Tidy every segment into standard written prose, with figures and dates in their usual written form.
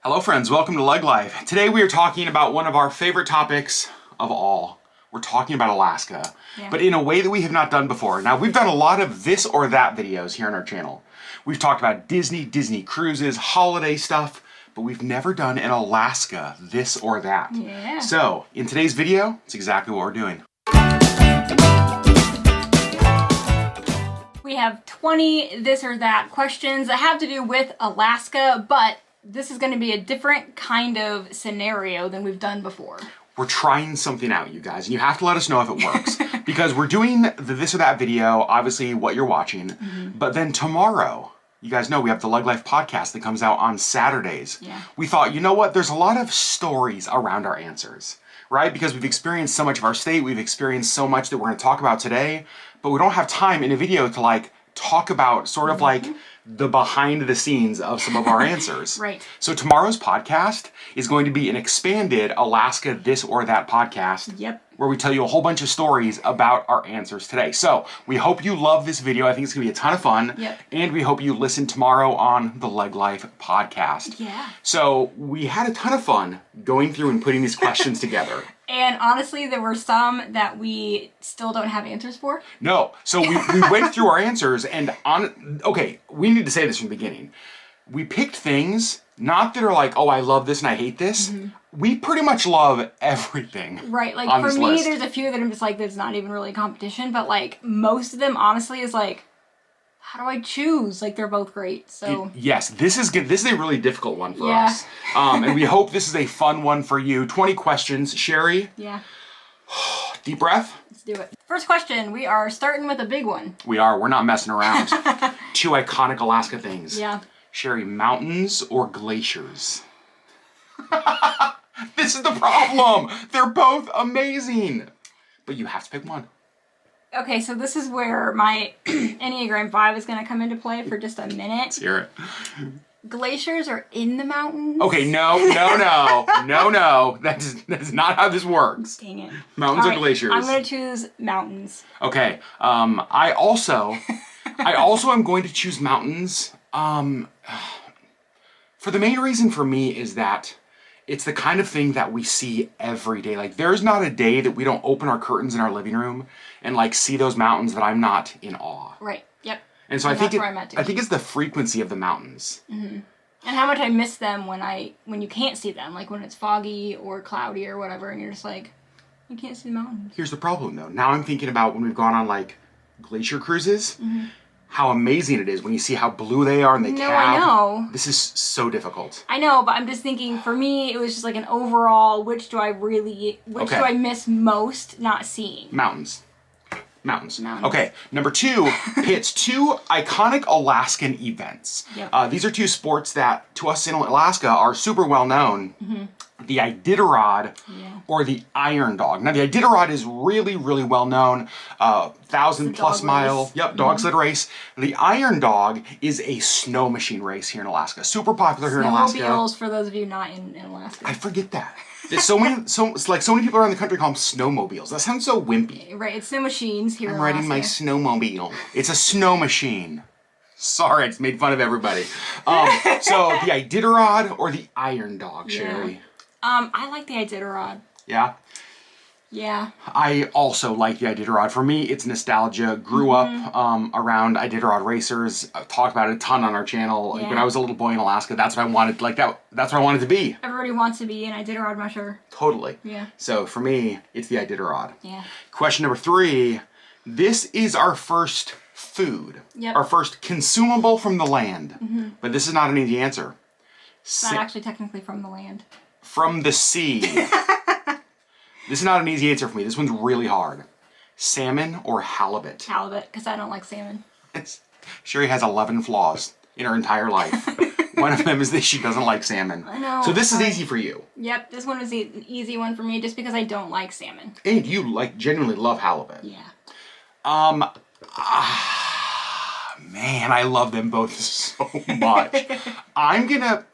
Hello friends, welcome to LeggLife. Today we are talking about one of our favorite topics of all. We're talking about Alaska, but in a way that we have not done before. Now we've done a lot of this or that videos here on our channel. We've talked about Disney cruises, holiday stuff, but we've never done an Alaska this or that. Yeah. So in today's video, it's exactly what we're doing. We have 20 this or that questions that have to do with Alaska, but this is going to be a different kind of scenario than we've done before. We're trying something out, you guys, and you have to let us know if it works. Because we're doing the this or that video, obviously what you're watching, but then tomorrow, you guys know we have the LeggLife Podcast that comes out on Saturdays. Yeah. We thought, you know what, there's a lot of stories around our answers, right? Because we've experienced so much of our state, we've experienced so much that we're going to talk about today, but we don't have time in a video to like talk about sort of like the behind the scenes of some of our answers. Right. So tomorrow's podcast is going to be an expanded Alaska this or that podcast. Yep. Where we tell you a whole bunch of stories about our answers today. So we hope you love this video. I think it's gonna be a ton of fun. Yep. And we hope you listen tomorrow on the LeggLife Podcast. Yeah. So we had a ton of fun going through and putting these questions together. And honestly, there were some that we still don't have answers for. No. So we went through our answers and okay, we need to say this from the beginning. We picked things, not that are like, oh, I love this and I hate this. We pretty much love everything. Right, like on for this me, list. there's a few that I'm just like, there's not even really a competition, but like most of them, honestly, is like, how do I choose? Like they're both great, so. Yes, this is good. This is a really difficult one for Yeah. us. And we hope this is a fun one for you. 20 questions. Sherry, Yeah, deep breath. let's do it. First question, we are starting with a big one. We're not messing around. Two iconic Alaska things. Yeah. Sherry, mountains or glaciers? This is the problem. They're both amazing. But you have to pick one. Okay, so this is where my Enneagram 5 is going to come into play for just a minute. Let's hear it. Glaciers are in the mountains. Okay, no. That's not how this works. Dang it. Mountains All or right, glaciers? I'm going to choose mountains. Okay. I also am going to choose mountains. For the main reason for me is that it's the kind of thing that we see every day. Like there's not a day that we don't open our curtains in our living room and like see those mountains that I'm not in awe. Right. Yep. And so And I think that's where I'm at, too. I think it's the frequency of the mountains. And how much I miss them when you can't see them, like when it's foggy or cloudy or whatever, and you're just like, you can't see the mountains. Here's the problem though. Now I'm thinking about when we've gone on like glacier cruises. How amazing it is when you see how blue they are and they No, cab. I know. This is so difficult. I know, but I'm just thinking, for me, it was just like an overall, which do I miss most not seeing? Mountains. Mountains. Okay, number 2 pits two iconic Alaskan events. Yep. These are two sports that, to us in Alaska, are super well known. The Iditarod or the Iron Dog. Now, the Iditarod is really, really well known. 1,000+ mile dog sled race. The Iron Dog is a snow machine race here in Alaska. Super popular here in Alaska. Snowmobiles, for those of you not in Alaska. I forget that. There's so many people around the country call them snowmobiles. That sounds so wimpy. Right, it's snow machines here in I'm Alaska. riding my snowmobile. It's a snow machine. Sorry, I just made fun of everybody. So the Iditarod or the Iron Dog, Sherry? I like the Iditarod. Yeah? Yeah. I also like the Iditarod. For me, it's nostalgia. Grew up around Iditarod racers. I've talked about it a ton on our channel. Like, when I was a little boy in Alaska, that's what I wanted. Like that's what I wanted to be. Everybody wants to be an Iditarod musher. Totally. Yeah. So for me, it's the Iditarod. Yeah. Question number 3. This is our first food. Yep. Our first consumable from the land. But this is not an easy answer. It's not actually technically from the land. From the sea. This is not an easy answer for me. This one's really hard. Salmon or halibut? Halibut, because I don't like salmon. Sherry has 11 flaws in her entire life. One of them is that she doesn't like salmon. I know. So this is easy for you. Yep, this one was an easy one for me just because I don't like salmon. And you genuinely love halibut. Yeah. Man, I love them both so much. I'm gonna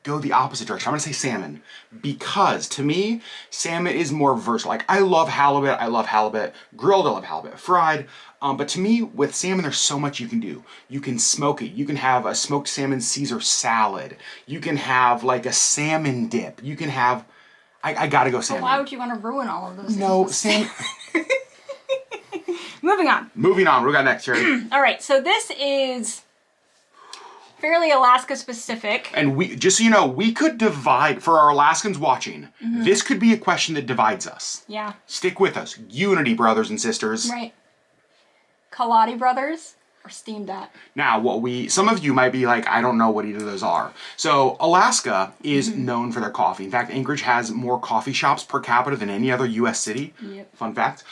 go the opposite direction. I'm gonna say salmon, because to me, salmon is more versatile. Like, I love halibut, grilled, I love halibut, fried. But to me, with salmon, there's so much you can do. You can smoke it. You can have a smoked salmon Caesar salad. You can have like a salmon dip. You can have, I gotta go salmon. But why would you want to ruin all of those No, things? salmon. Moving on. What do we got next, Sherry? All right, so this is fairly Alaska specific. And we, just so you know, we could divide, for our Alaskans watching, this could be a question that divides us. Yeah. Stick with us. Unity, brothers and sisters. Right. Kaladi brothers or Steam Dot? Now, some of you might be like, I don't know what either of those are. So, Alaska is known for their coffee. In fact, Anchorage has more coffee shops per capita than any other U.S. city. Yep. Fun fact.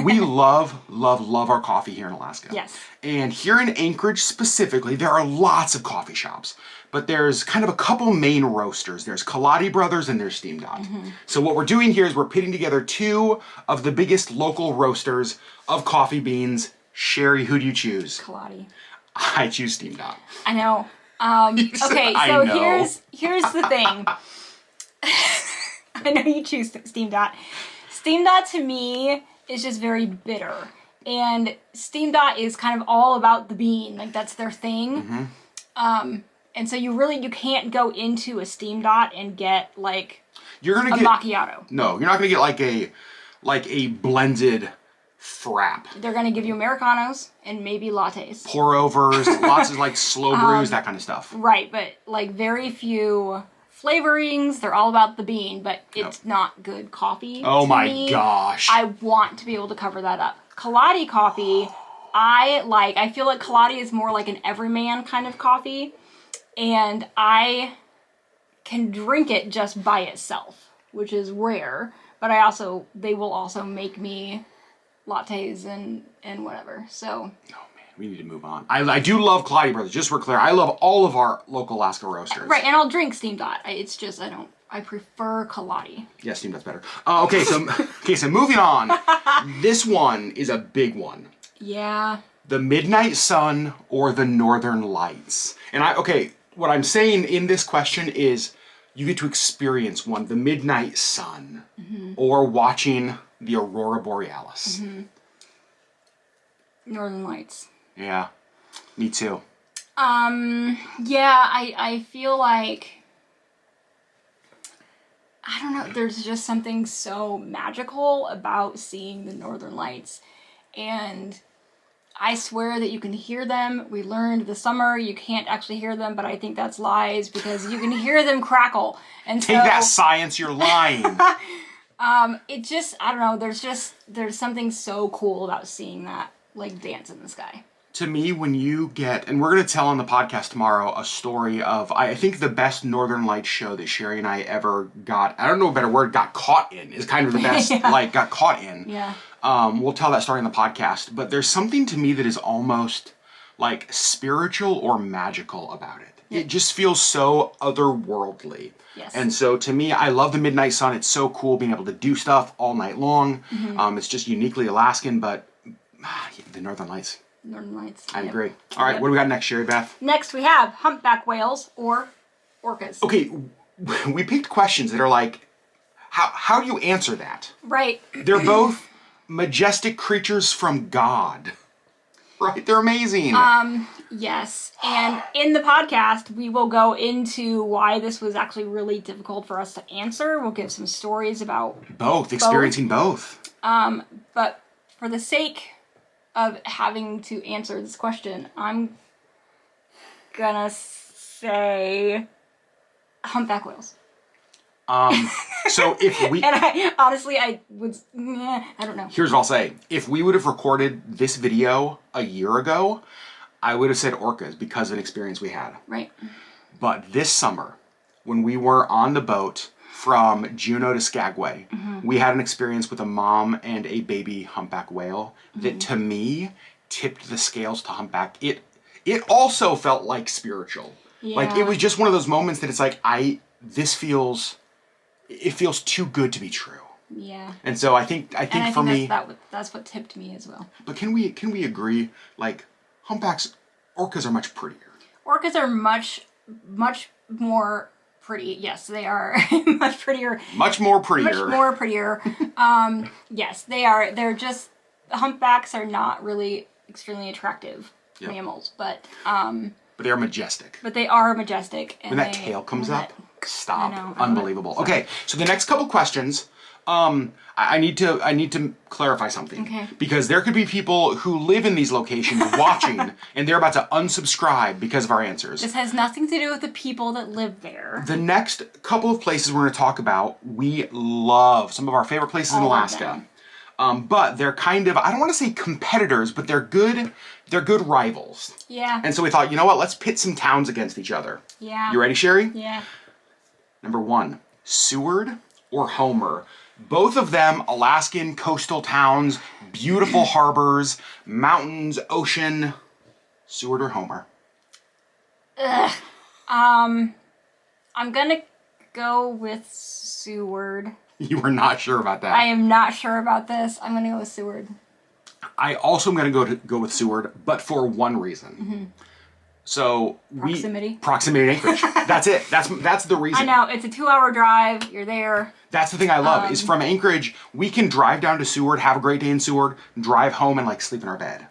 We love our coffee here in Alaska. Yes. And here in Anchorage specifically, there are lots of coffee shops. But there's kind of a couple main roasters. There's Kaladi Brothers and there's Steam Dot. So what we're doing here is we're pitting together two of the biggest local roasters of coffee beans. Sherry, who do you choose? Kaladi. I choose Steam Dot. I know. Okay, so here's the thing. I know you choose Steam Dot. Steam Dot to me is just very bitter. And Steam Dot is kind of all about the bean. Like, that's their thing. And so you can't go into a Steam Dot and get like macchiato. No, you're not gonna get like a blended frap. They're gonna give you Americanos and maybe lattes. Pour overs, lots of like slow brews, that kind of stuff. Right, but like very few flavorings. They're all about the bean, but it's not good coffee. Oh to my me. gosh. I want to be able to cover that up. Kaladi coffee, I feel like Kaladi is more like an everyman kind of coffee, and I can drink it just by itself, which is rare, but they will also make me lattes and whatever, so. Oh man, we need to move on. I do love Kaladi Brothers, just for clear. I love all of our local Alaska roasters. Right, and I'll drink Steam Dot. It's just, I prefer Kaladi. Yeah, Steam Dot's better. Okay, so moving on. This one is a big one. Yeah. The Midnight Sun or the Northern Lights. And what I'm saying in this question is you get to experience one, the Midnight Sun, or watching the Aurora Borealis. Northern Lights. Yeah, me too. Yeah, I feel like, I don't know, there's just something so magical about seeing the Northern Lights. And I swear that you can hear them. We learned this summer you can't actually hear them, but I think that's lies because you can hear them crackle. And Take that, science, you're lying. It just, I don't know, there's something so cool about seeing that, like, dance in the sky. To me, when you get, and we're going to tell on the podcast tomorrow a story of, I think the best Northern Lights show that Sherry and I ever got, I don't know a better word, got caught in is kind of the best, got caught in. Yeah. We'll tell that story on the podcast, but there's something to me that is almost like spiritual or magical about it. It just feels so otherworldly. Yes. And so to me, I love the Midnight Sun. It's so cool being able to do stuff all night long. It's just uniquely Alaskan, but the Northern Lights. Northern Lights. I agree. All right, what do we got next, Sherry Beth? Next we have humpback whales or orcas. Okay, we picked questions that are like, how do you answer that? Right. They're both majestic creatures from God. Right? They're amazing. Yes. And in the podcast, we will go into why this was actually really difficult for us to answer. We'll give some stories about experiencing both. But for the sake of having to answer this question, I'm gonna say humpback whales. So if we... And I don't know. Here's what I'll say. If we would have recorded this video a year ago, I would have said orcas because of an experience we had. Right. But this summer, when we were on the boat from Juneau to Skagway, we had an experience with a mom and a baby humpback whale that to me tipped the scales to humpback. It also felt like spiritual. Yeah. Like it was just one of those moments that it's like, it feels too good to be true. Yeah. And so I think for me, that's what tipped me as well. But can we agree, like, orcas are much prettier. Orcas are much more pretty. Yes, they are much prettier. Much more prettier. Much more prettier. Yes, they are. They're just, humpbacks are not really extremely attractive mammals, but they are majestic. But they are majestic. And when that tail comes up, stop. I know, Unbelievable. Okay, so the next couple questions, I need to clarify something. Okay. Because there could be people who live in these locations watching, and they're about to unsubscribe because of our answers. This has nothing to do with the people that live there. The next couple of places we're going to talk about, we love. Some of our favorite places in Alaska. But they're kind of, I don't want to say competitors, but they're good rivals. Yeah. And so we thought, you know what, let's pit some towns against each other. Yeah. You ready, Sherry? Yeah. Number 1, Seward or Homer. Both of them Alaskan coastal towns, beautiful harbors, mountains, ocean. Seward or Homer? Ugh. I'm gonna go with Seward. You were not sure about that. I am not sure about this. I'm gonna go with Seward. I also am going to go with Seward, but for one reason. Mm-hmm. So proximity to Anchorage. That's it. That's the reason. I know, it's a 2-hour drive. You're there. That's the thing I love is from Anchorage we can drive down to Seward, have a great day in Seward, drive home and like sleep in our bed.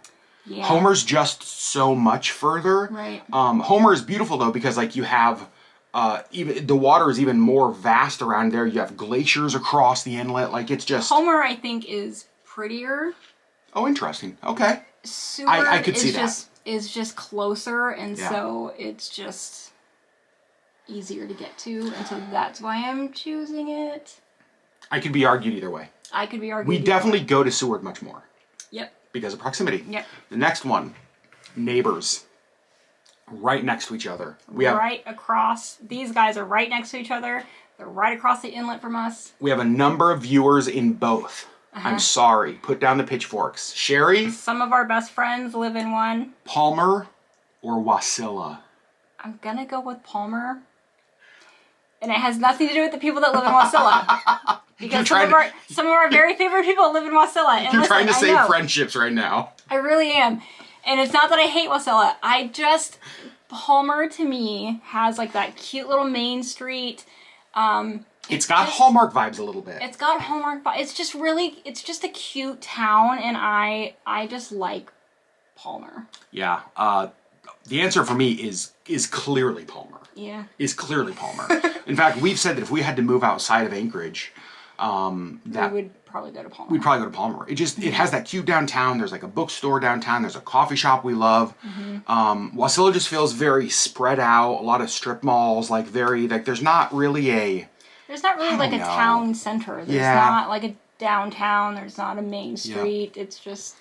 Yeah. Homer's just so much further. Right. Homer is beautiful though because like you have even the water is even more vast around there. You have glaciers across the inlet. Like it's just Homer I think is prettier. Oh, interesting. Okay. Seward I could see is just closer, and so it's just easier to get to, and so that's why I'm choosing it. I could be argued either way. I could be argued. We definitely go to Seward much more. Yep. Because of proximity. Yep. The next one, neighbors. Right next to each other. Right across. These guys are right next to each other. They're right across the inlet from us. We have a number of viewers in both. I'm sorry. Put down the pitchforks. Sherry? Some of our best friends live in one. Palmer or Wasilla? I'm gonna go with Palmer. And it has nothing to do with the people that live in Wasilla. Because some of our very favorite people live in Wasilla. And you're trying to save friendships right now. I really am. And it's not that I hate Wasilla. Palmer to me has like that cute little main street. It's got Hallmark vibes a little bit. It's got Hallmark vibes. It's just a cute town, and I just like Palmer. Yeah. The answer for me is clearly Palmer. Yeah. Is clearly Palmer. In fact, we've said that if we had to move outside of Anchorage, we would probably go to Palmer. We'd probably go to Palmer. It has that cute downtown. There's like a bookstore downtown. There's a coffee shop we love. Wasilla just feels very spread out. A lot of strip malls, there's not really There's not really like a town center. There's not like a downtown. There's not a main street. Yep. It's just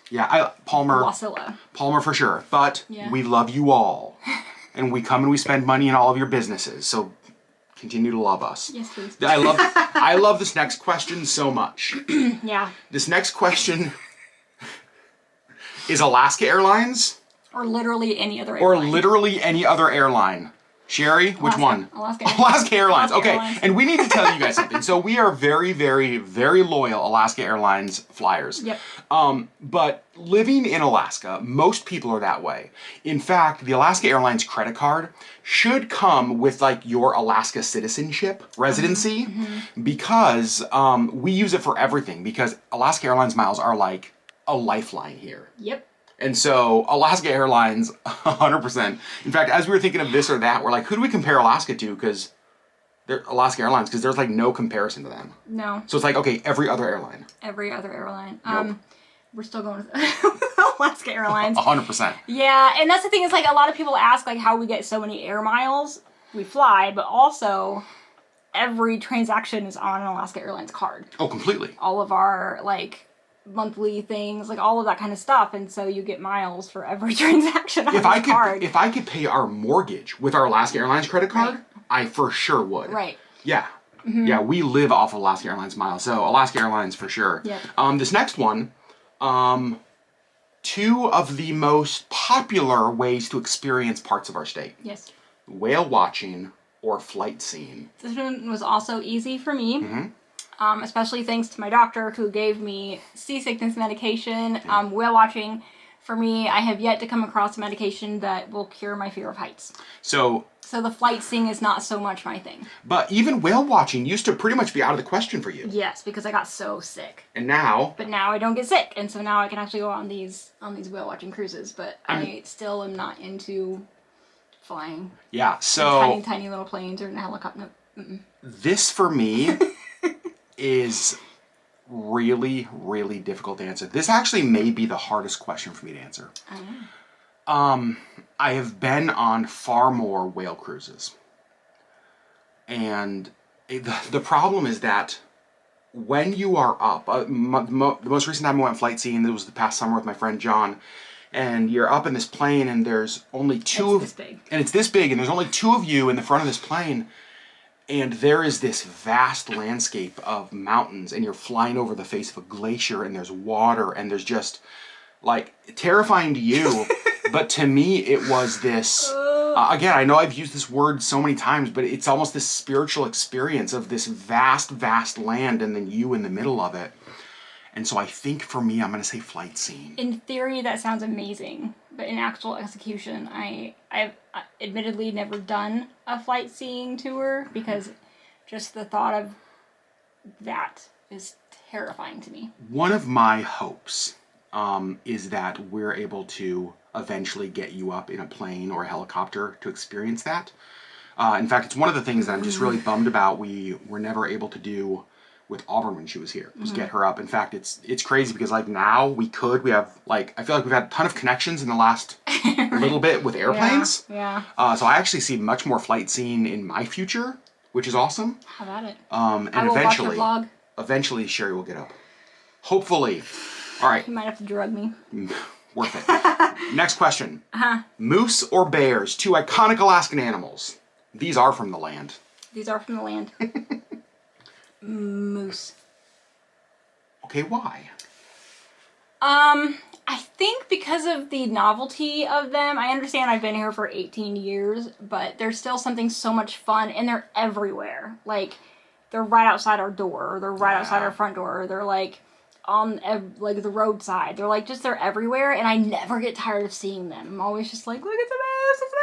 Palmer. Wasilla. Palmer for sure. But we love you all, and we come and we spend money in all of your businesses. So continue to love us. Yes, please. I love this next question so much. Yeah. This next question is Alaska Airlines or literally any other airline. Sherry, which one? Alaska Airlines. Okay, Airlines. And we need to tell you guys something. So we are very, very, very loyal Alaska Airlines flyers. Yep. But living in Alaska, most people are that way. In fact, the Alaska Airlines credit card should come with like your Alaska citizenship residency because we use it for everything because Alaska Airlines miles are like a lifeline here. Yep. And so Alaska Airlines, 100%. In fact, as we were thinking of this or that, we're like, who do we compare Alaska to? Because they're Alaska Airlines, because there's like no comparison to them. No. So it's like, okay, every other airline. Nope. We're still going with Alaska Airlines. 100%. Yeah, and that's the thing is like a lot of people ask like how we get so many air miles. We fly, but also every transaction is on an Alaska Airlines card. Oh, completely. All of our like monthly things, like all of that kind of stuff, and so you get miles for every transaction on the card. If I could pay our mortgage with our Alaska Airlines credit card, I for sure would. Right. Yeah. Yeah, we live off of Alaska Airlines miles, so Alaska Airlines for sure. Yep. This next one, two of the most popular ways to experience parts of our state. Yes. Whale watching or flight seeing. This one was also easy for me. especially thanks to my doctor who gave me seasickness medication. Whale watching For me, I have yet to come across a medication that will cure my fear of heights. So the flight seeing is not so much my thing. But even whale watching used to pretty much be out of the question for you. Yes, because I got so sick. And now... But now I don't get sick, and so now I can actually go on these whale watching cruises, but I still am not into flying. Yeah, so... Tiny, tiny little planes or in a helicopter. No. Mm-mm. This, for me, is really, really difficult to answer. This actually may be the hardest question for me to answer. I know. I have been on far more whale cruises. And the problem is that when you are up, the most recent time I went flight seeing, it was the past summer with my friend John, and you're up in this plane and there's only It's this big. And it's this big, and there's only two of you in the front of this plane, and there is this vast landscape of mountains, and you're flying over the face of a glacier, and there's water, and there's just, like, terrifying to you, but to me it was this, again, I know I've used this word so many times, but it's almost this spiritual experience of this vast, vast land, and then you in the middle of it. And so I think for me, I'm going to say flight seeing. In theory, that sounds amazing, but in actual execution, I've admittedly never done a flight seeing tour because just the thought of that is terrifying to me. One of my hopes is that we're able to eventually get you up in a plane or a helicopter to experience that. In fact, it's one of the things that I'm just really bummed about we were never able to do with Auburn when she was here, was get her up. In fact, it's crazy because like now we have like, I feel like we've had a ton of connections in the last little bit with airplanes. Yeah. So I actually see much more flight seeing in my future, which is awesome. How about it? And I will watch your vlog. Eventually Sherry will get up. Hopefully. All right. You might have to drug me. Worth it. Next question. Moose or bears, two iconic Alaskan animals. These are from the land. These are from the land. Moose. Okay, why? I think because of the novelty of them. I understand I've been here for 18 years, but there's still something so much fun, and they're everywhere. Like, they're right outside our door, or they're right outside our front door, or they're like on like the roadside. They're like they're everywhere, and I never get tired of seeing them. I'm always just like, look at the moose, it's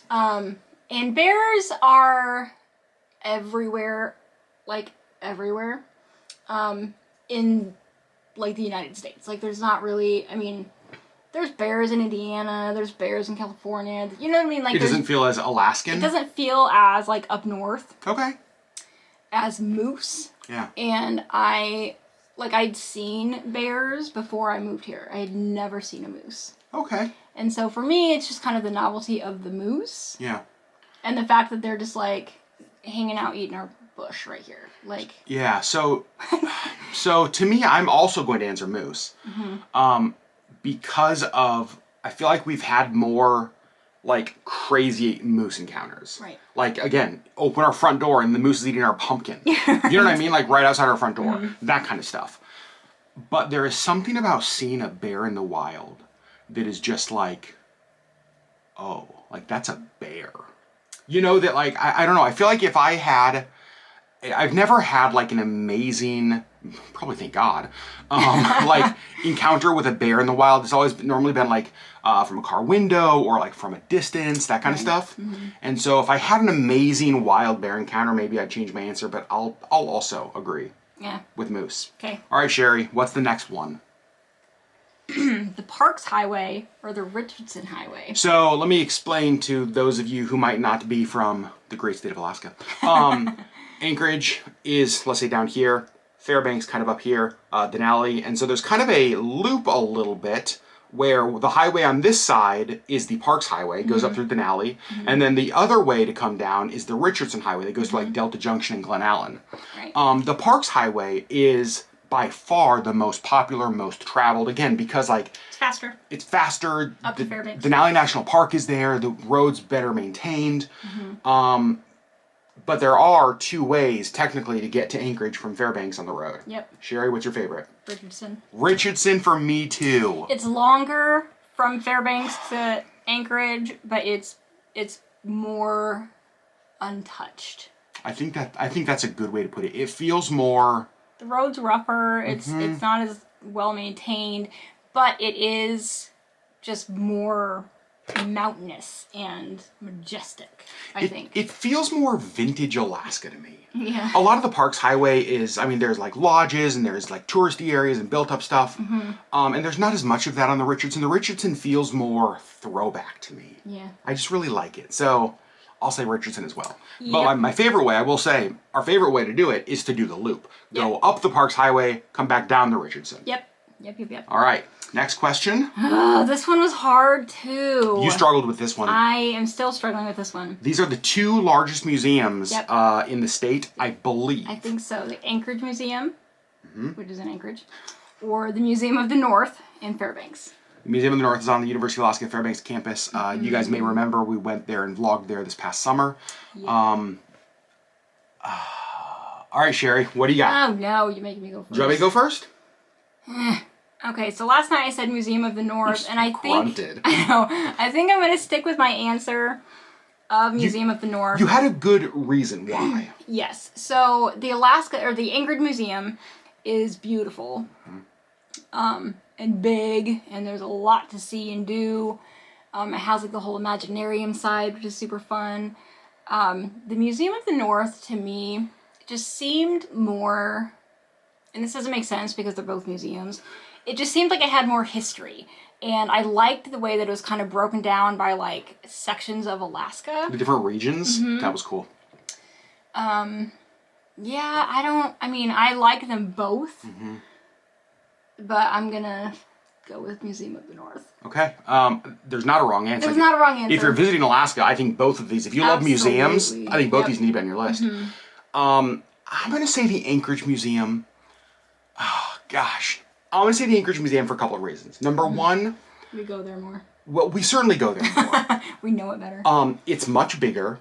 a moose. And bears are everywhere, like everywhere, in like the United States. Like there's not really, I mean, there's bears in Indiana, there's bears in California. You know what I mean? Like it doesn't feel as Alaskan. It doesn't feel as like up north. Okay. As moose. Yeah. And I'd seen bears before I moved here. I had never seen a moose. Okay. And so for me, it's just kind of the novelty of the moose. Yeah. And the fact that they're just like hanging out eating our bush right here. Like. Yeah. So to me, I'm also going to answer moose. Because of, I feel like we've had more like crazy moose encounters. Right. Like, again, open our front door and the moose is eating our pumpkin. You know what I mean? Like right outside our front door. That kind of stuff. But there is something about seeing a bear in the wild that is just like, oh, like that's a bear. You know, that like, I don't know. I feel like if I've never had like an amazing, probably thank God, like encounter with a bear in the wild. It's always normally been like from a car window or like from a distance, that kind of stuff. And so if I had an amazing wild bear encounter, maybe I'd change my answer, but I'll also agree with moose. Okay. All right, Sherry, what's the next one? The Parks Highway or the Richardson Highway. So let me explain to those of you who might not be from the great state of Alaska. Anchorage is, let's say, down here. Fairbanks kind of up here, Denali. And so there's kind of a loop a little bit where the highway on this side is the Parks Highway, goes up through Denali. And then the other way to come down is the Richardson Highway that goes to like Delta Junction and Glen Allen. Right. The Parks Highway is by far the most popular, most traveled, again, because like... It's faster. Up to Fairbanks. Denali National Park is there. The road's better maintained. But there are two ways, technically, to get to Anchorage from Fairbanks on the road. Yep. Sherry, what's your favorite? Richardson. Richardson for me, too. It's longer from Fairbanks to Anchorage, but it's more untouched. I think that's a good way to put it. It feels more... The road's rougher. It's not as well maintained, but it is just more mountainous and majestic, I think. It feels more vintage Alaska to me. Yeah. A lot of the park's highway is, I mean, there's like lodges and there's like touristy areas and built up stuff. And there's not as much of that on the Richardson. The Richardson feels more throwback to me. Yeah. I just really like it. So I'll say Richardson as well. Yep. But my favorite way, I will say, our favorite way to do it is to do the loop. Go up the park's highway, come back down the Richardson. Yep. All right. Next question. This one was hard too. You struggled with this one. I am still struggling with this one. These are the two largest museums in the state, I believe. I think so. The Anchorage Museum, which is in Anchorage, or the Museum of the North in Fairbanks. The Museum of the North is on the University of Alaska Fairbanks campus. You guys may remember we went there and vlogged there this past summer. Yeah. All right, Sherry, what do you got? Oh no, you're making me go first. Do you want me to go first? Okay, so last night I said Museum of the North, and I think grunted. I think I'm going to stick with my answer of Museum of the North. You had a good reason why. Yes. So the Alaska or the Anchorage Museum is beautiful, and big, and there's a lot to see and do. It has like the whole Imaginarium side, which is super fun. The Museum of the North to me just seemed more, and this doesn't make sense because they're both museums. It just seemed like it had more history. And I liked the way that it was kind of broken down by like sections of Alaska. The different regions. That was cool. Yeah, I like them both. But I'm gonna go with Museum of the North. Okay. There's not a wrong answer. There's not a wrong answer. If you're visiting Alaska, I think both of these, if you love museums, I think both these need to be on your list. I'm gonna say the Anchorage Museum. Oh, gosh. I'm going to say the Anchorage Museum for a couple of reasons. Number one... We go there more. Well, we certainly go there more. We know it better. It's much bigger.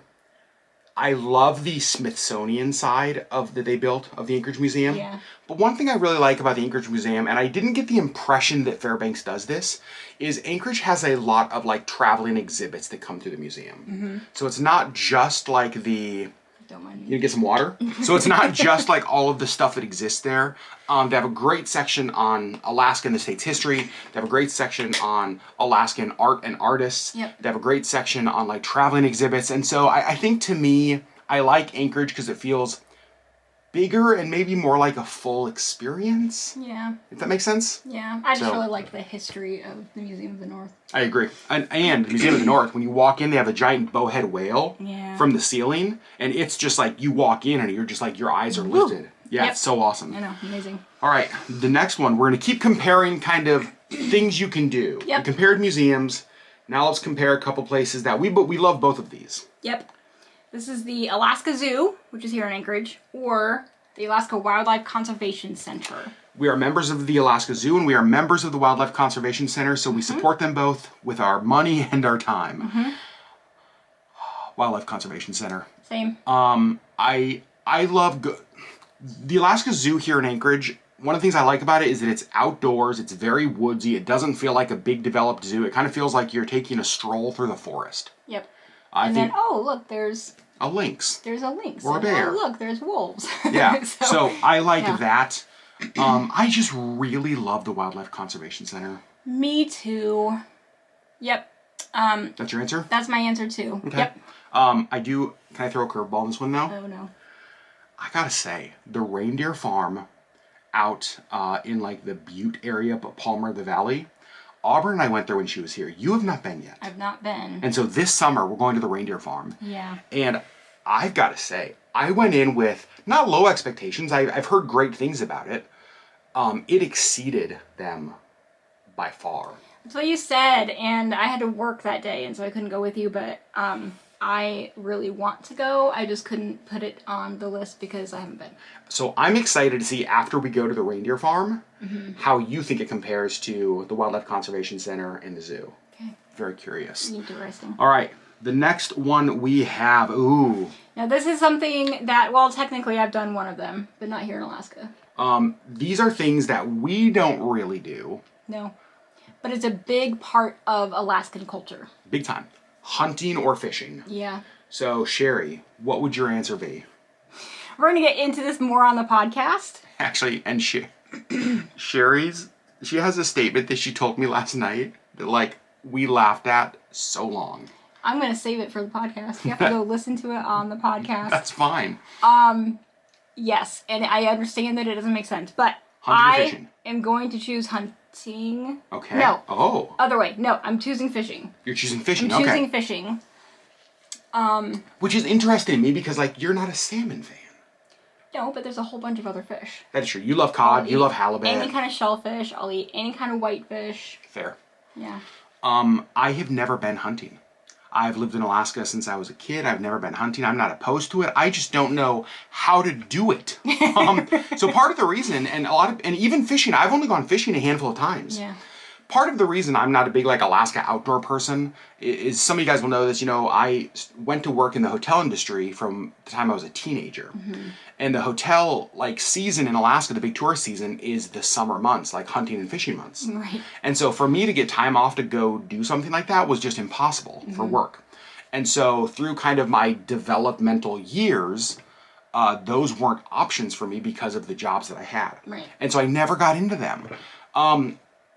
I love the Smithsonian side of that they built of the Anchorage Museum. Yeah. But one thing I really like about the Anchorage Museum, and I didn't get the impression that Fairbanks does this, is Anchorage has a lot of like traveling exhibits that come through the museum. So it's not just like the... Don't mind me. You get some water. So it's not just like all of the stuff that exists there. They have a great section on Alaska and the state's history. They have a great section on Alaskan art and artists. Yep. They have a great section on like traveling exhibits. And so I think to me, I like Anchorage because it feels bigger and maybe more like a full experience. Yeah. If that makes sense? Yeah. I just really like the history of the Museum of the North. I agree. And the Museum of the North, when you walk in, they have a giant bowhead whale from the ceiling. And it's just like you walk in and you're just like, your eyes are lifted. Yeah, It's so awesome. I know. Amazing. All right. The next one, we're going to keep comparing kind of things you can do. Yep. We compared museums. Now let's compare a couple places that we love both of these. Yep. This is the Alaska Zoo, which is here in Anchorage, or the Alaska Wildlife Conservation Center. We are members of the Alaska Zoo and we are members of the Wildlife Conservation Center, so we support them both with our money and our time. Wildlife Conservation Center. Same. I love the Alaska Zoo here in Anchorage. One of the things I like about it is that it's outdoors, it's very woodsy, it doesn't feel like a big developed zoo. It kind of feels like you're taking a stroll through the forest. Yep. I think look, there's a lynx. There's a lynx. Or a bear. Oh, look, there's wolves. Yeah. so I like that. I just really love the Wildlife Conservation Center. Me too. Yep. That's your answer? That's my answer too. Okay. Yep. Can I throw a curveball in this one though? Oh no. I gotta say, the reindeer farm out in like the Butte area, but Palmer, the Valley. Auburn and I went there when she was here. You have not been yet. I've not been. And so this summer, we're going to the reindeer farm. Yeah. And I've got to say, I went in with not low expectations. I've heard great things about it. It exceeded them by far. That's what you said, and I had to work that day, and so I couldn't go with you, but I really want to go. I just couldn't put it on the list because I haven't been. So I'm excited to see after we go to the reindeer farm, how you think it compares to the Wildlife Conservation Center and the zoo. Okay. Very curious. Interesting. All right. The next one we have, Now this is something that, well, technically I've done one of them, but not here in Alaska. These are things that we don't really do. No. But it's a big part of Alaskan culture. Big time. Hunting or fishing. Yeah. So, Sherry, what would your answer be? We're going to get into this more on the podcast. Actually, and Sherry's she has a statement that she told me last night that, like, we laughed at so long. I'm going to save it for the podcast. You have to go listen to it on the podcast. That's fine. Yes, and I understand that it doesn't make sense, but I am going to choose hunting. Okay. No. Oh. Other way. No, I'm choosing fishing. You're choosing fishing, I'm choosing fishing. Which is interesting to me because, like, you're not a salmon fan. No, but there's a whole bunch of other fish. That's true. You love cod. You love halibut. Any kind of shellfish. I'll eat any kind of whitefish. Fair. Yeah. I have never been hunting. I've lived in Alaska since I was a kid. I've never been hunting. I'm not opposed to it. I just don't know how to do it. So part of the reason, and even fishing, I've only gone fishing a handful of times. Yeah. Part of the reason I'm not a big, like, Alaska outdoor person is, some of you guys will know this, you know, I went to work in the hotel industry from the time I was a teenager. Mm-hmm. And the hotel, like, season in Alaska, the big tourist season, is the summer months, like hunting and fishing months. Right. And so for me to get time off to go do something like that was just impossible for work. And so through kind of my developmental years, those weren't options for me because of the jobs that I had. Right. And so I never got into them.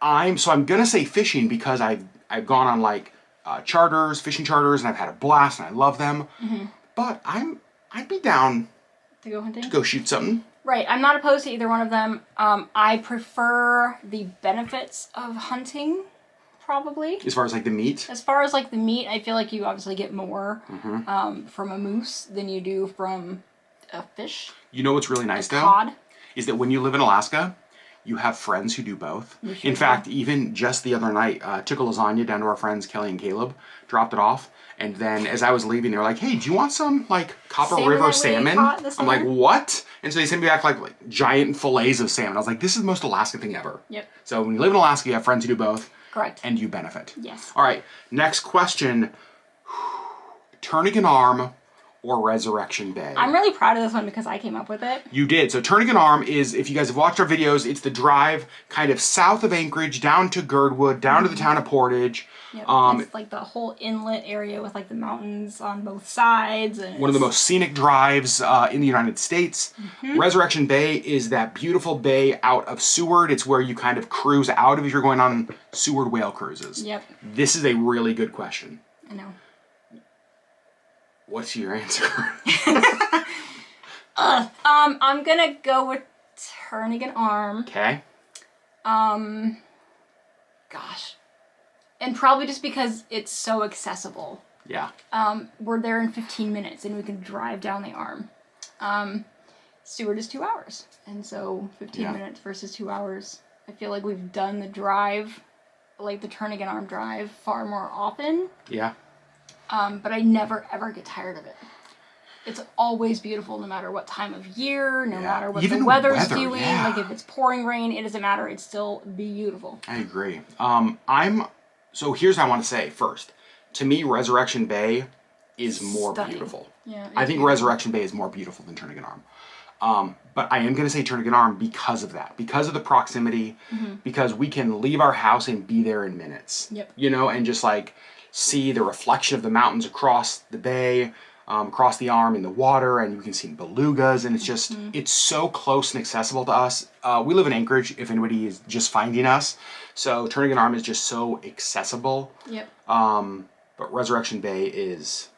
I'm gonna say fishing because I've gone on, like, charters, fishing charters, and I've had a blast and I love them. Mm-hmm. But I'd be down to go hunting, to go shoot something. Right. I'm not opposed to either one of them. I prefer the benefits of hunting, probably. As far as, like, the meat? As far as, like, the meat, I feel like you obviously get more from a moose than you do from a fish. You know what's really nice, though? Cod. Is that when you live in Alaska, you have friends who do both. In fact, even just the other night, took a lasagna down to our friends Kelly and Caleb, dropped it off, and then as I was leaving, they were like, "Hey, do you want some, like, Copper River salmon?" I'm like, "What?" And so they sent me back like giant fillets of salmon. I was like, "This is the most Alaska thing ever." Yep. So when you live in Alaska, you have friends who do both. Correct. And you benefit. Yes. All right. Next question: Turnagain Arm or Resurrection Bay? I'm really proud of this one because I came up with it. You did. So Turnagain Arm is, if you guys have watched our videos, it's the drive kind of south of Anchorage, down to Girdwood, down to the town of Portage. Yep. It's like the whole inlet area with, like, the mountains on both sides. And one of the most scenic drives in the United States. Mm-hmm. Resurrection Bay is that beautiful bay out of Seward. It's where you kind of cruise out of if you're going on Seward whale cruises. Yep. This is a really good question. I know. What's your answer? I'm gonna go with Turnagain Arm. Okay. Gosh. And probably just because it's so accessible. Yeah. We're there in 15 minutes and we can drive down the arm. Seward is 2 hours. And so 15 minutes versus 2 hours. I feel like we've done the drive, like the Turnagain Arm drive, far more often. Yeah. But I never ever get tired of it. It's always beautiful no matter what time of year, no matter what the weather's doing. Yeah. Like if it's pouring rain, it doesn't matter. It's still beautiful. I agree. So here's what I want to say first. To me, Resurrection Bay is more beautiful. Yeah, I think Resurrection Bay is more beautiful than Turnagain Arm. But I am going to say Turnagain Arm because of that. Because of the proximity. Mm-hmm. Because we can leave our house and be there in minutes. Yep. You know, and just like see the reflection of the mountains across the bay, across the arm in the water, and you can see belugas, and it's just, it's so close and accessible to us. We live in Anchorage, if anybody is just finding us. So Turnagain Arm is just so accessible. Yep. But Resurrection Bay is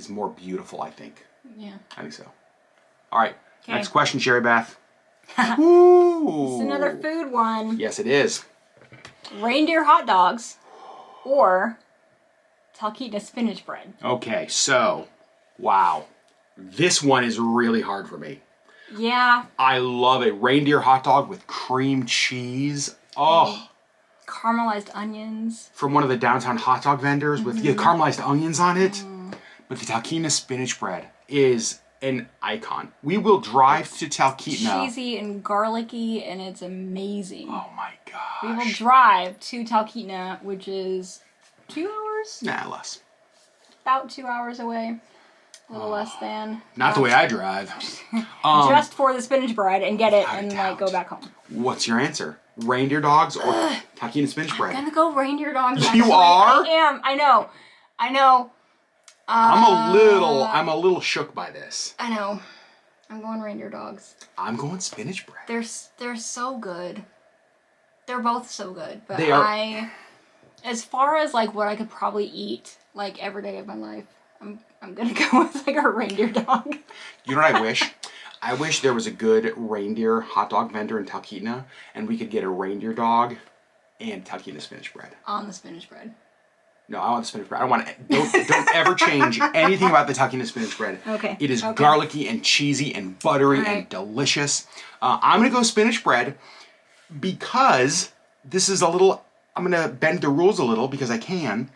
more beautiful, I think. Yeah. I think so. All right. Okay. Next question, Sherry Beth. Ooh. It's another food one. Yes, it is. Reindeer hot dogs or Talkeetna spinach bread. Okay, so, wow. This one is really hard for me. Yeah. I love a reindeer hot dog with cream cheese. Oh. Caramelized onions. From one of the downtown hot dog vendors with caramelized onions on it. But the Talkeetna spinach bread is an icon. We will drive to Talkeetna. Cheesy and garlicky, and it's amazing. Oh my gosh. We will drive to Talkeetna, which is 2 hours? Nah, less. About 2 hours away. A little less than. Not the way I drive. Just for the spinach bread and get it and like go back home. What's your answer? Reindeer dogs or Talkeetna spinach bread? I'm gonna go reindeer dogs. You are? I am. I know. I'm a little shook by this. I know. I'm going reindeer dogs. I'm going spinach bread. They're so good. They're both so good, but They are. As far as like what I could probably eat like every day of my life, I'm gonna go with like a reindeer dog. You know what I wish? I wish there was a good reindeer hot dog vendor in Talkeetna, and we could get a reindeer dog and Talkeetna spinach bread. On the spinach bread. No, I want the spinach bread. I don't want it. Don't ever change anything about the Talkeetna spinach bread. Okay. It is garlicky and cheesy and buttery and delicious. I'm gonna go spinach bread because this is a little. I'm gonna bend the rules a little because I can.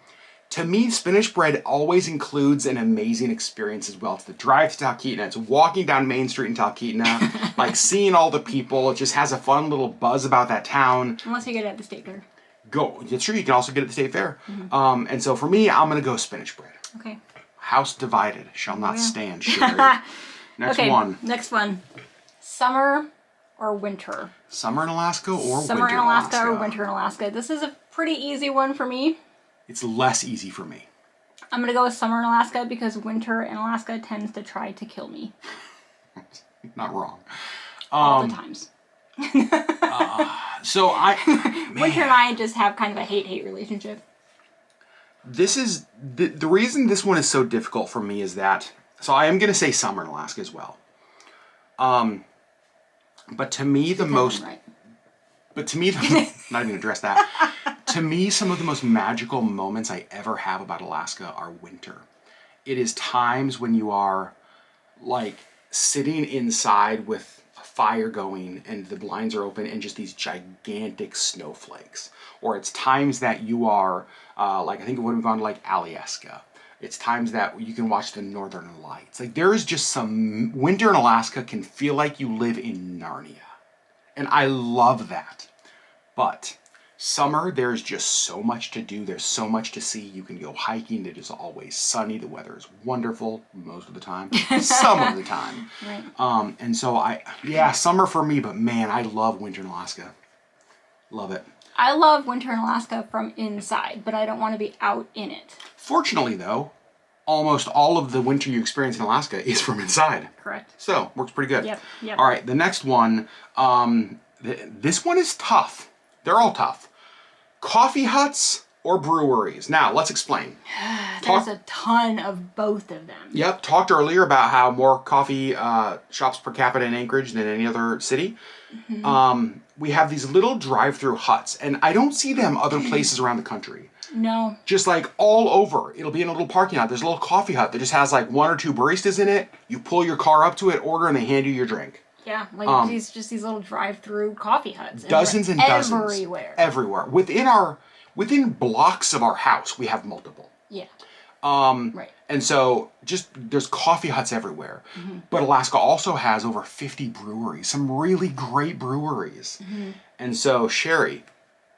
To me, spinach bread always includes an amazing experience as well. It's the drive to Talkeetna. It's walking down Main Street in Talkeetna, like seeing all the people. It just has a fun little buzz about that town. Unless you get it at the state fair. It's true. You can also get it at the state fair. Mm-hmm. And so for me, I'm going to go spinach bread. Okay. House divided shall not stand, Sherry. Next one. Summer or winter? Summer in Alaska or winter in Alaska? Summer in Alaska or winter in Alaska. This is a pretty easy one for me. It's less easy for me. I'm going to go with summer in Alaska because winter in Alaska tends to try to kill me. Not wrong. All the times. Winter and I just have kind of a hate-hate relationship. This is the reason this one is so difficult for me is that, so I am going to say summer in Alaska as well. But to me not even address that. To me, some of the most magical moments I ever have about Alaska are winter. It is times when you are like sitting inside with a fire going and the blinds are open and just these gigantic snowflakes. Or it's times that you are, I think it would have gone to like Alaska. It's times that you can watch the Northern Lights. Like there is just some, winter in Alaska can feel like you live in Narnia. And I love that. But summer, there's just so much to do. There's so much to see. You can go hiking. It is always sunny. The weather is wonderful most of the time. Some of the time. Right. And so summer for me, but man, I love winter in Alaska. Love it. I love winter in Alaska from inside, but I don't want to be out in it. Fortunately, though, almost all of the winter you experience in Alaska is from inside. Correct. So, works pretty good. Yep. All right, the next one. This one is tough. They're all tough. Coffee huts or breweries? Now, let's explain. There's a ton of both of them. Yep, talked earlier about how more coffee shops per capita in Anchorage than any other city. Mm-hmm. We have these little drive-through huts, and I don't see them other places around the country. No. Just like all over. It'll be in a little parking lot. There's a little coffee hut that just has like one or two baristas in it. You pull your car up to it, order, and they hand you your drink. Yeah, like these little drive-through coffee huts. Dozens and dozens. Everywhere. Within blocks of our house, we have multiple. Yeah. Right. And so there's coffee huts everywhere. Mm-hmm. But Alaska also has over 50 breweries, some really great breweries. Mm-hmm. And so, Sherry,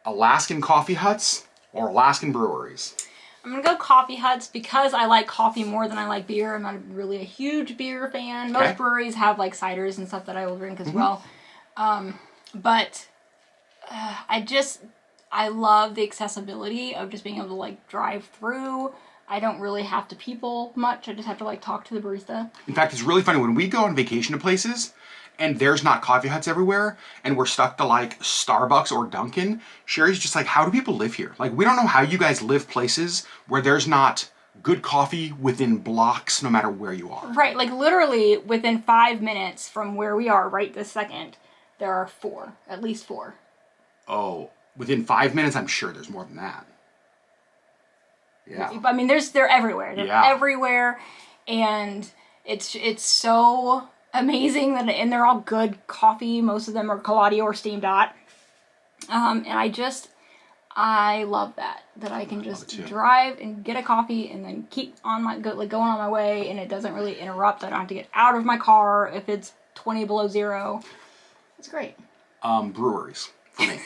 Alaskan coffee huts or Alaskan breweries? I'm going to go coffee huts because I like coffee more than I like beer. I'm not really a huge beer fan. Most breweries have like ciders and stuff that I will drink as well. But I love the accessibility of just being able to like drive through. I don't really have to people much. I just have to like talk to the barista. In fact, it's really funny when we go on vacation to places and there's not coffee huts everywhere and we're stuck to like Starbucks or Dunkin'. Sherry's just like, how do people live here? Like, we don't know how you guys live places where there's not good coffee within blocks no matter where you are. Right. Like literally within 5 minutes from where we are right this second, there are at least four. Oh, within 5 minutes? I'm sure there's more than that. Yeah. I mean, they're everywhere. They're everywhere, and it's so amazing and they're all good coffee. Most of them are Kaladi or steamed hot. And I love that I can just drive and get a coffee and then keep on going on my way, and it doesn't really interrupt. I don't have to get out of my car if it's 20 below zero. It's great. Breweries for me.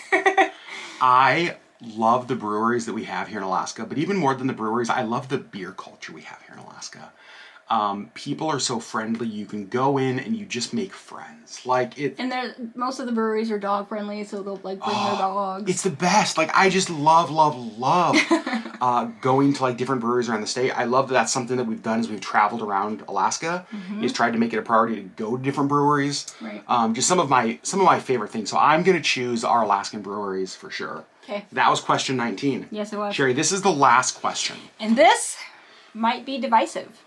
I love the breweries that we have here in Alaska, but even more than the breweries, I love the beer culture we have here in Alaska. People are so friendly. You can go in and you just make friends. Like it. And most of the breweries are dog friendly, so they'll like bring their dogs. It's the best. Like I just love going to like different breweries around the state. I love that that's something that we've done as we've traveled around Alaska. Is tried to make it a priority to go to different breweries. Right. Just some of my favorite things. So I'm gonna choose our Alaskan breweries for sure. Okay. That was question 19. Yes, it was. Sherry, this is the last question. And this might be divisive.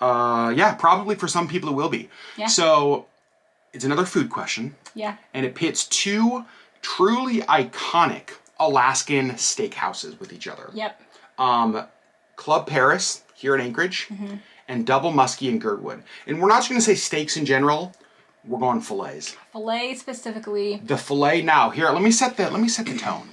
Yeah, probably for some people it will be. Yeah. So it's another food question. Yeah. And it pits two truly iconic Alaskan steakhouses with each other. Yep. Club Paris here in Anchorage and Double Muskie in Girdwood. And we're not just going to say steaks in general. We're going fillets. Filet specifically. The fillet now. Here, let me set the tone.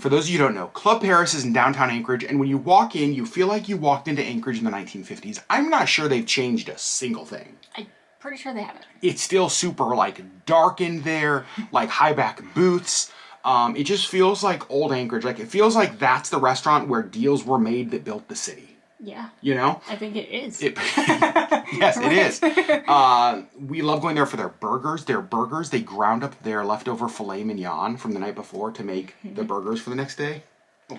For those of you who don't know, Club Paris is in downtown Anchorage, and when you walk in, you feel like you walked into Anchorage in the 1950s. I'm not sure they've changed a single thing. I'm pretty sure they haven't. It's still super like dark in there, like high back booths. It just feels like old Anchorage. Like it feels like that's the restaurant where deals were made that built the city. Yeah. You know? I think it is. Yes, it is. We love going there for their burgers. They ground up their leftover filet mignon from the night before to make the burgers for the next day.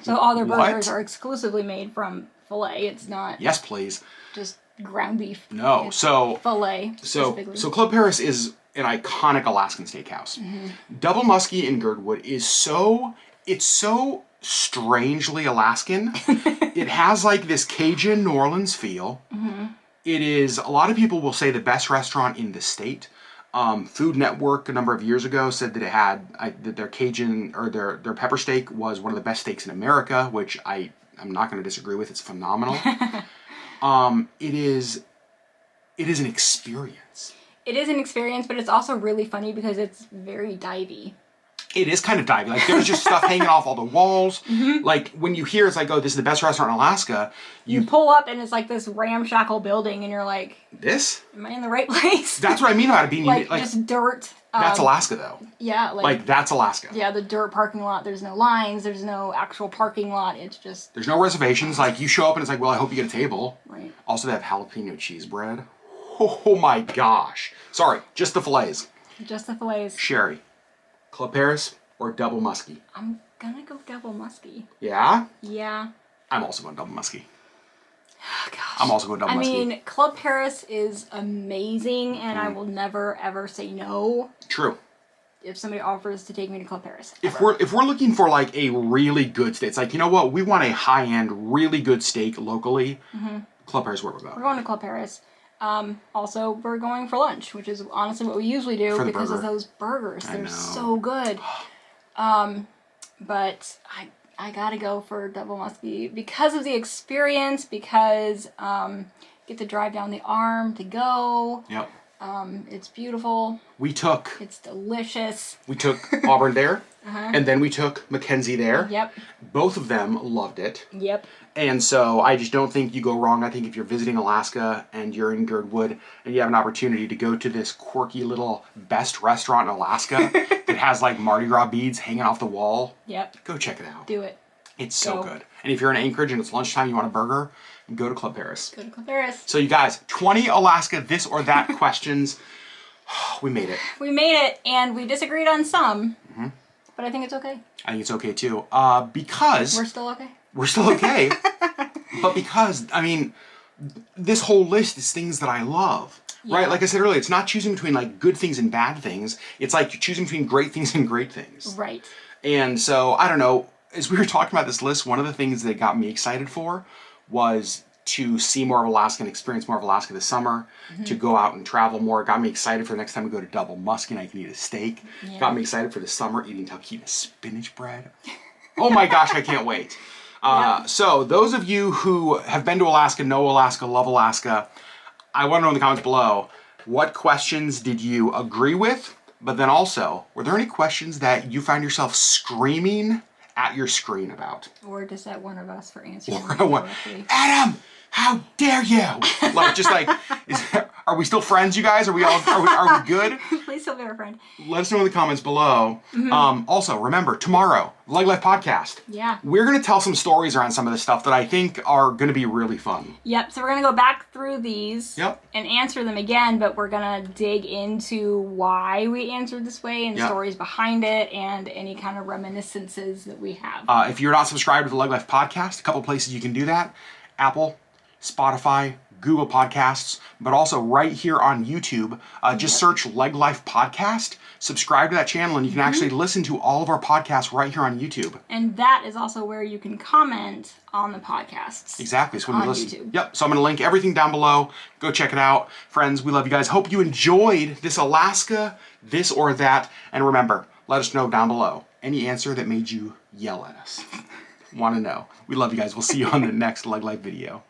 So all their burgers are exclusively made from filet. It's not Yes, please. just ground beef. No. It's So filet So specifically. Club Paris is an iconic Alaskan steakhouse. Double Muskie in Girdwood is so strangely Alaskan. It has like this Cajun New Orleans feel. It is, a lot of people will say, the best restaurant in the state. Food Network a number of years ago said that it had that their Cajun or their pepper steak was one of the best steaks in America, which I'm not going to disagree with. It's phenomenal. It is an experience. It is an experience, but it's also really funny because it's very divey. It is kind of divey. Like, there's just stuff hanging off all the walls. Like, when you hear it's like, oh, this is the best restaurant in Alaska. You pull up and it's like this ramshackle building and you're like, this? am I in the right place? That's what I mean about it being like just dirt. That's Alaska, though. Yeah. Like, that's Alaska. Yeah, the dirt parking lot. There's no lines. There's no actual parking lot. It's just... There's no reservations. Like, you show up and it's like, well, I hope you get a table. Right. Also, they have jalapeno cheese bread. Oh my gosh. Sorry, just the fillets. Just the fillets. Sherry, Club Paris or Double Muskie? I'm gonna go Double Muskie. Yeah? Yeah. I'm also going Double Muskie. Oh, gosh. I'm also going Double Muskie. I mean, Club Paris is amazing, and I will never, ever say no. True. If somebody offers to take me to Club Paris. If we're looking for like a really good steak, it's like, you know what? We want a high-end, really good steak locally. Club Paris is where we're going. We're going to Club Paris. Also, we're going for lunch, which is honestly what we usually do because of those burgers. They're so good. But I gotta go for Double Muskie because of the experience, because get to drive down the arm to go. Yep. It's beautiful. It's delicious. We took Auburn there, and then we took Mackenzie there. Yep. Both of them loved it. Yep. And so I just don't think you go wrong. I think if you're visiting Alaska and you're in Girdwood and you have an opportunity to go to this quirky little best restaurant in Alaska that has like Mardi Gras beads hanging off the wall, go check it out. Do it. It's so good. And if you're in Anchorage and it's lunchtime, you want a burger, go to Club Paris. Go to Club Paris. So you guys, 20 Alaska this or that questions. We made it. We made it, and we disagreed on some, but I think it's okay. I think it's okay too. Because... We're still okay. We're still okay. But because, I mean, this whole list is things that I love. Yeah. Right? Like I said earlier, it's not choosing between like good things and bad things. It's like you're choosing between great things and great things. Right. And so, I don't know, as we were talking about this list, one of the things that got me excited for was to see more of Alaska and experience more of Alaska this summer, to go out and travel more. It got me excited for the next time we go to Double Muskie and I can eat a steak. Yeah. Got me excited for the summer eating Talkeetna spinach bread. Oh my gosh, I can't wait. So those of you who have been to Alaska, know Alaska, love Alaska, I want to know in the comments below, what questions did you agree with? But then also, were there any questions that you found yourself screaming at your screen about? Or just at one of us for answering. Adam, how dare you? Are we still friends, you guys? Are we good? Please still be our friend. Let us know in the comments below. Also, remember, tomorrow, LeggLife Podcast. Yeah. We're going to tell some stories around some of the stuff that I think are going to be really fun. Yep, so we're going to go back through these and answer them again, but we're going to dig into why we answered this way and stories behind it and any kind of reminiscences that we have. If you're not subscribed to the LeggLife Podcast, a couple places you can do that. Apple, Spotify, Google Podcasts, but also right here on YouTube. Just search LeggLife Podcast, subscribe to that channel, and you can actually listen to all of our podcasts right here on YouTube. And that is also where you can comment on the podcasts. Exactly. So when you listen, YouTube. Yep. So I'm going to link everything down below. Go check it out. Friends, we love you guys. Hope you enjoyed this Alaska, this or that. And remember, let us know down below any answer that made you yell at us. Want to know. We love you guys. We'll see you on the next LeggLife video.